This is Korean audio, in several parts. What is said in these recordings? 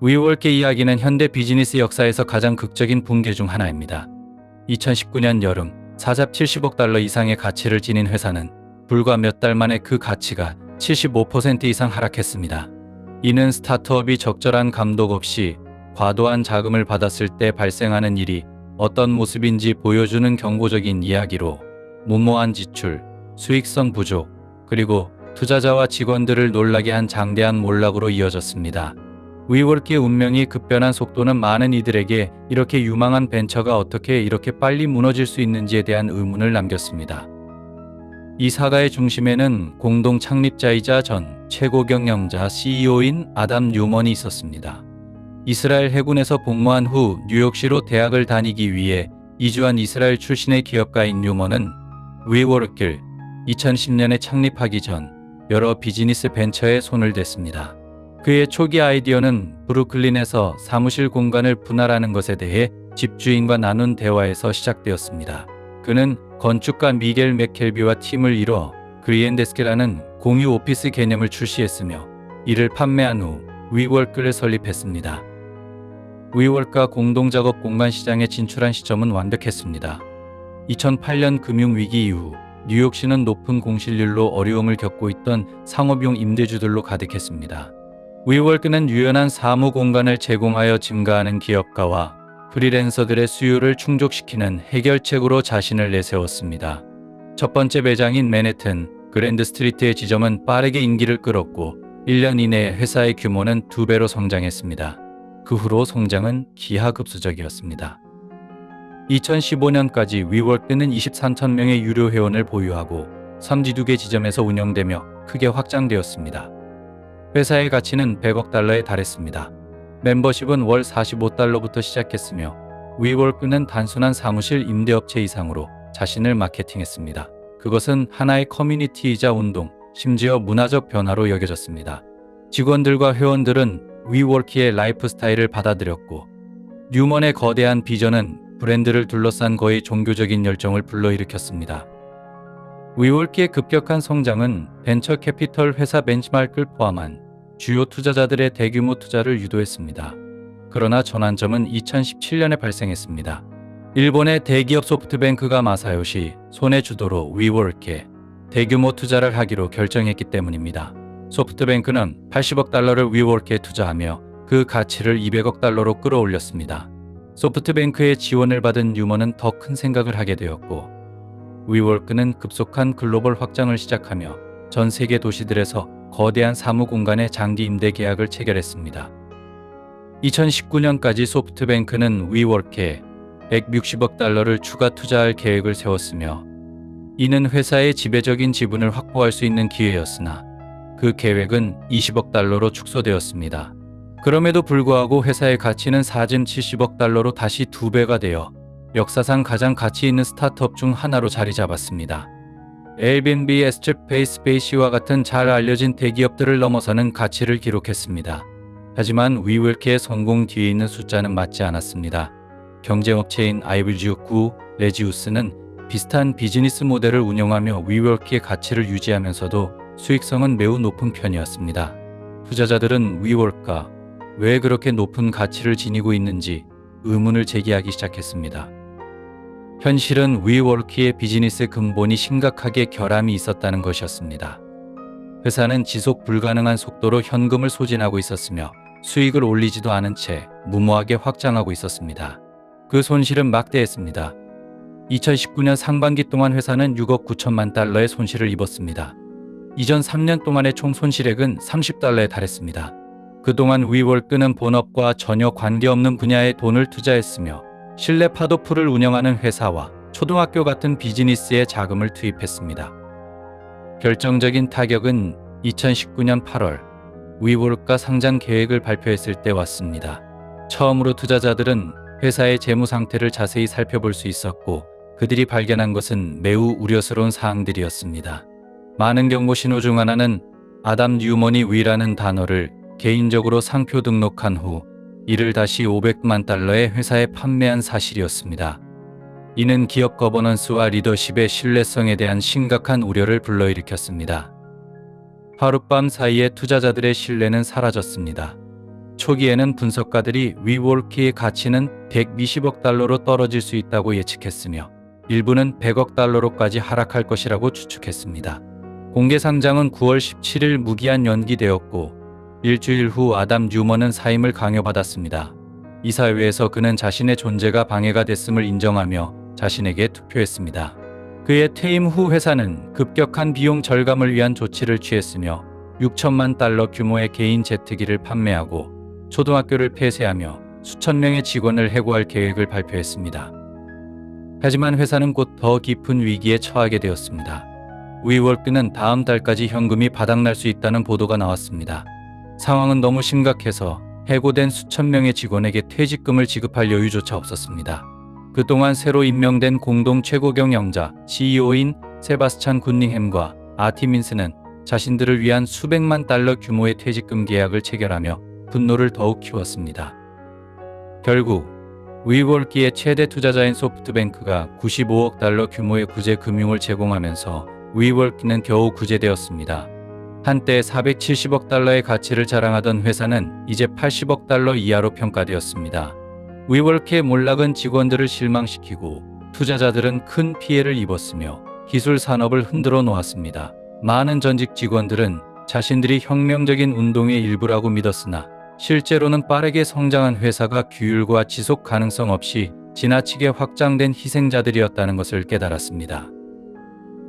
위월케 이야기는 현대 비즈니스 역사에서 가장 극적인 붕괴 중 하나입니다. 2019년 여름 사잡 70억 달러 이상의 가치를 지닌 회사는 불과 몇 달 만에 그 가치가 75% 이상 하락했습니다. 이는 스타트업이 적절한 감독 없이 과도한 자금을 받았을 때 발생하는 일이 어떤 모습인지 보여주는 경고적인 이야기로 무모한 지출, 수익성 부족, 그리고 투자자와 직원들을 놀라게 한 장대한 몰락으로 이어졌습니다. 위월키의 운명이 급변한 속도는 많은 이들에게 이렇게 유망한 벤처가 어떻게 이렇게 빨리 무너질 수 있는지에 대한 의문을 남겼습니다. 이 사가의 중심에는 공동 창립자이자 전 최고 경영자 CEO인 아담 뉴먼이 있었습니다. 이스라엘 해군에서 복무한 후 뉴욕시로 대학을 다니기 위해 이주한 이스라엘 출신의 기업가인 뉴먼은 위워크를 2010년에 창립하기 전 여러 비즈니스 벤처에 손을 댔습니다. 그의 초기 아이디어는 브루클린에서 사무실 공간을 분할하는 것에 대해 집주인과 나눈 대화에서 시작되었습니다. 그는 건축가 미겔 맥켈비와 팀을 이뤄 그리엔데스크라는 공유 오피스 개념을 출시했으며 이를 판매한 후 위워크를 설립했습니다. 위워크가 공동작업 공간 시장에 진출한 시점은 완벽했습니다. 2008년 금융위기 이후 뉴욕시는 높은 공실률로 어려움을 겪고 있던 상업용 임대주들로 가득했습니다. 위워크는 유연한 사무 공간을 제공하여 증가하는 기업가와 프리랜서들의 수요를 충족시키는 해결책으로 자신을 내세웠습니다. 첫 번째 매장인 맨해튼 그랜드 스트리트의 지점은 빠르게 인기를 끌었고 1년 이내에 회사의 규모는 2배로 성장했습니다. 그 후로 성장은 기하급수적이었습니다. 2015년까지 위워크는 23,000명의 유료 회원을 보유하고 섬지 2개 지점에서 운영되며 크게 확장되었습니다. 회사의 가치는 100억 달러에 달했습니다. 멤버십은 월 45달러부터 시작했으며 위워크는 단순한 사무실 임대업체 이상으로 자신을 마케팅했습니다. 그것은 하나의 커뮤니티이자 운동, 심지어 문화적 변화로 여겨졌습니다. 직원들과 회원들은 위워크의 라이프 스타일을 받아들였고 뉴먼의 거대한 비전은 브랜드를 둘러싼 거의 종교적인 열정을 불러일으켰습니다. 위워크의 급격한 성장은 벤처 캐피털 회사 벤치마크를 포함한 주요 투자자들의 대규모 투자를 유도했습니다. 그러나 전환점은 2017년에 발생했습니다. 일본의 대기업 소프트뱅크가 마사요시 손의 주도로 위워크에 대규모 투자를 하기로 결정했기 때문입니다. 소프트뱅크는 80억 달러를 위워크에 투자하며 그 가치를 200억 달러로 끌어올렸습니다. 소프트뱅크의 지원을 받은 뉴먼은 더 큰 생각을 하게 되었고 위워크는 급속한 글로벌 확장을 시작하며 전 세계 도시들에서 거대한 사무 공간의 장기 임대 계약을 체결했습니다. 2019년까지 소프트뱅크는 위워크에 160억 달러를 추가 투자할 계획을 세웠으며 이는 회사의 지배적인 지분을 확보할 수 있는 기회였으나 그 계획은 20억 달러로 축소되었습니다. 그럼에도 불구하고 회사의 가치는 70억 달러로 다시 2배가 되어 역사상 가장 가치 있는 스타트업 중 하나로 자리 잡았습니다. 에어비앤비, 스페이스와 같은 잘 알려진 대기업들을 넘어서는 가치를 기록했습니다. 하지만 위워크의 성공 뒤에 있는 숫자는 맞지 않았습니다. 경쟁업체인 아이브지우9, 레지우스는 비슷한 비즈니스 모델을 운영하며 위워크의 가치를 유지하면서도 수익성은 매우 높은 편이었습니다. 투자자들은 위워크가 왜 그렇게 높은 가치를 지니고 있는지 의문을 제기하기 시작했습니다. 현실은 위워크의 비즈니스 근본이 심각하게 결함이 있었다는 것이었습니다. 회사는 지속 불가능한 속도로 현금을 소진하고 있었으며 수익을 올리지도 않은 채 무모하게 확장하고 있었습니다. 그 손실은 막대했습니다. 2019년 상반기 동안 회사는 6억 9천만 달러의 손실을 입었습니다. 이전 3년 동안의 총 손실액은 30달러에 달했습니다. 그동안 위워크는 본업과 전혀 관계없는 분야에 돈을 투자했으며 실내 파도풀을 운영하는 회사와 초등학교 같은 비즈니스에 자금을 투입했습니다. 결정적인 타격은 2019년 8월 위워크가 상장 계획을 발표했을 때 왔습니다. 처음으로 투자자들은 회사의 재무 상태를 자세히 살펴볼 수 있었고 그들이 발견한 것은 매우 우려스러운 사항들이었습니다. 많은 경고 신호 중 하나는 아담 뉴먼이 위라는 단어를 개인적으로 상표 등록한 후 이를 다시 500만 달러에 회사에 판매한 사실이었습니다. 이는 기업 거버넌스와 리더십의 신뢰성에 대한 심각한 우려를 불러일으켰습니다. 하룻밤 사이에 투자자들의 신뢰는 사라졌습니다. 초기에는 분석가들이 위워크의 가치는 120억 달러로 떨어질 수 있다고 예측했으며 일부는 100억 달러로까지 하락할 것이라고 추측했습니다. 공개 상장은 9월 17일 무기한 연기되었고 일주일 후 아담 뉴먼은 사임을 강요받았습니다. 이사회에서 그는 자신의 존재가 방해가 됐음을 인정하며 자신에게 투표했습니다. 그의 퇴임 후 회사는 급격한 비용 절감을 위한 조치를 취했으며 6천만 달러 규모의 개인 제트기를 판매하고 초등학교를 폐쇄하며 수천 명의 직원을 해고할 계획을 발표했습니다. 하지만 회사는 곧 더 깊은 위기에 처하게 되었습니다. 위워크는 다음 달까지 현금이 바닥날 수 있다는 보도가 나왔습니다. 상황은 너무 심각해서 해고된 수천 명의 직원에게 퇴직금을 지급할 여유조차 없었습니다. 그동안 새로 임명된 공동 최고 경영자 CEO인 세바스찬 굿닝햄과 아티민스는 자신들을 위한 수백만 달러 규모의 퇴직금 계약을 체결하며 분노를 더욱 키웠습니다. 결국 위워크의 최대 투자자인 소프트뱅크가 95억 달러 규모의 구제 금융을 제공하면서 위워크는 겨우 구제되었습니다. 한때 470억 달러의 가치를 자랑하던 회사는 이제 80억 달러 이하로 평가되었습니다. 위워크의 몰락은 직원들을 실망시키고 투자자들은 큰 피해를 입었으며 기술 산업을 흔들어 놓았습니다. 많은 전직 직원들은 자신들이 혁명적인 운동의 일부라고 믿었으나 실제로는 빠르게 성장한 회사가 규율과 지속 가능성 없이 지나치게 확장된 희생자들이었다는 것을 깨달았습니다.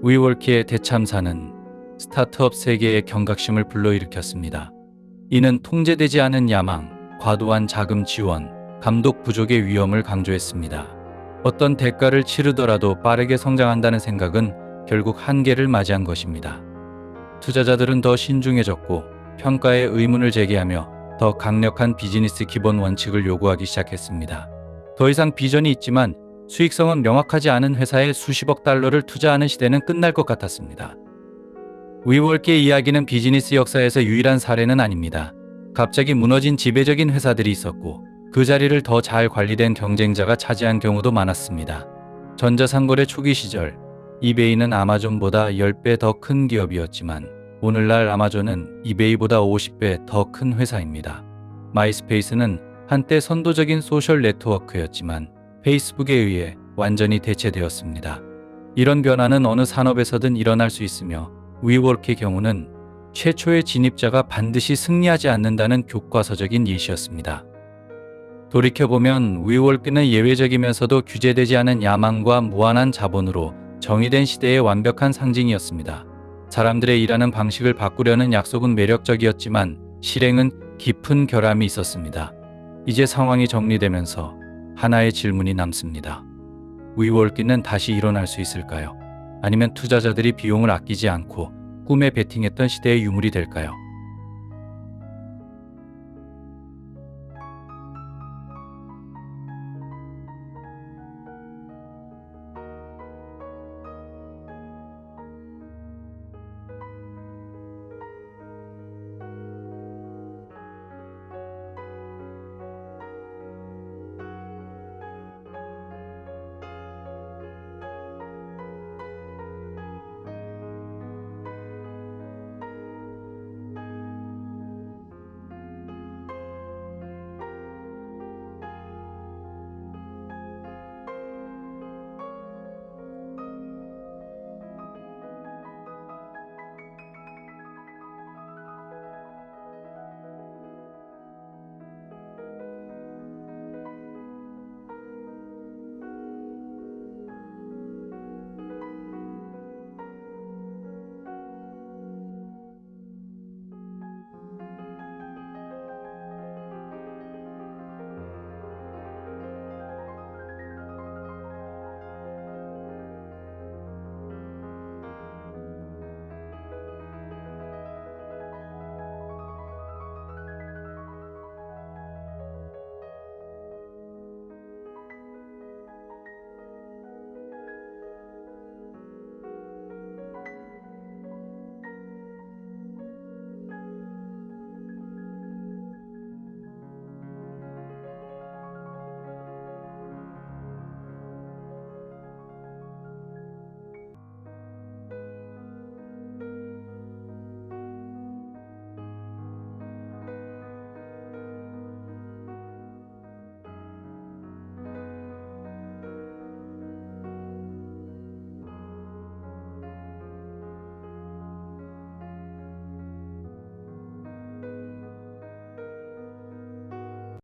위워크의 대참사는 스타트업 세계의 경각심을 불러일으켰습니다. 이는 통제되지 않은 야망, 과도한 자금 지원, 감독 부족의 위험을 강조했습니다. 어떤 대가를 치르더라도 빠르게 성장한다는 생각은 결국 한계를 맞이한 것입니다. 투자자들은 더 신중해졌고 평가에 의문을 제기하며 더 강력한 비즈니스 기본 원칙을 요구하기 시작했습니다. 더 이상 비전이 있지만 수익성은 명확하지 않은 회사에 수십억 달러를 투자하는 시대는 끝날 것 같았습니다. 위워크의 이야기는 비즈니스 역사에서 유일한 사례는 아닙니다. 갑자기 무너진 지배적인 회사들이 있었고 그 자리를 더 잘 관리된 경쟁자가 차지한 경우도 많았습니다. 전자상거래 초기 시절 이베이는 아마존보다 10배 더 큰 기업이었지만 오늘날 아마존은 이베이보다 50배 더 큰 회사입니다. 마이스페이스는 한때 선도적인 소셜 네트워크였지만 페이스북에 의해 완전히 대체되었습니다. 이런 변화는 어느 산업에서든 일어날 수 있으며 위워크의 경우는 최초의 진입자가 반드시 승리하지 않는다는 교과서적인 예시였습니다. 돌이켜보면 위워크는 예외적이면서도 규제되지 않은 야망과 무한한 자본으로 정의된 시대의 완벽한 상징이었습니다. 사람들의 일하는 방식을 바꾸려는 약속은 매력적이었지만 실행은 깊은 결함이 있었습니다. 이제 상황이 정리되면서 하나의 질문이 남습니다. 위워크는 다시 일어날 수 있을까요? 아니면 투자자들이 비용을 아끼지 않고 꿈에 베팅했던 시대의 유물이 될까요?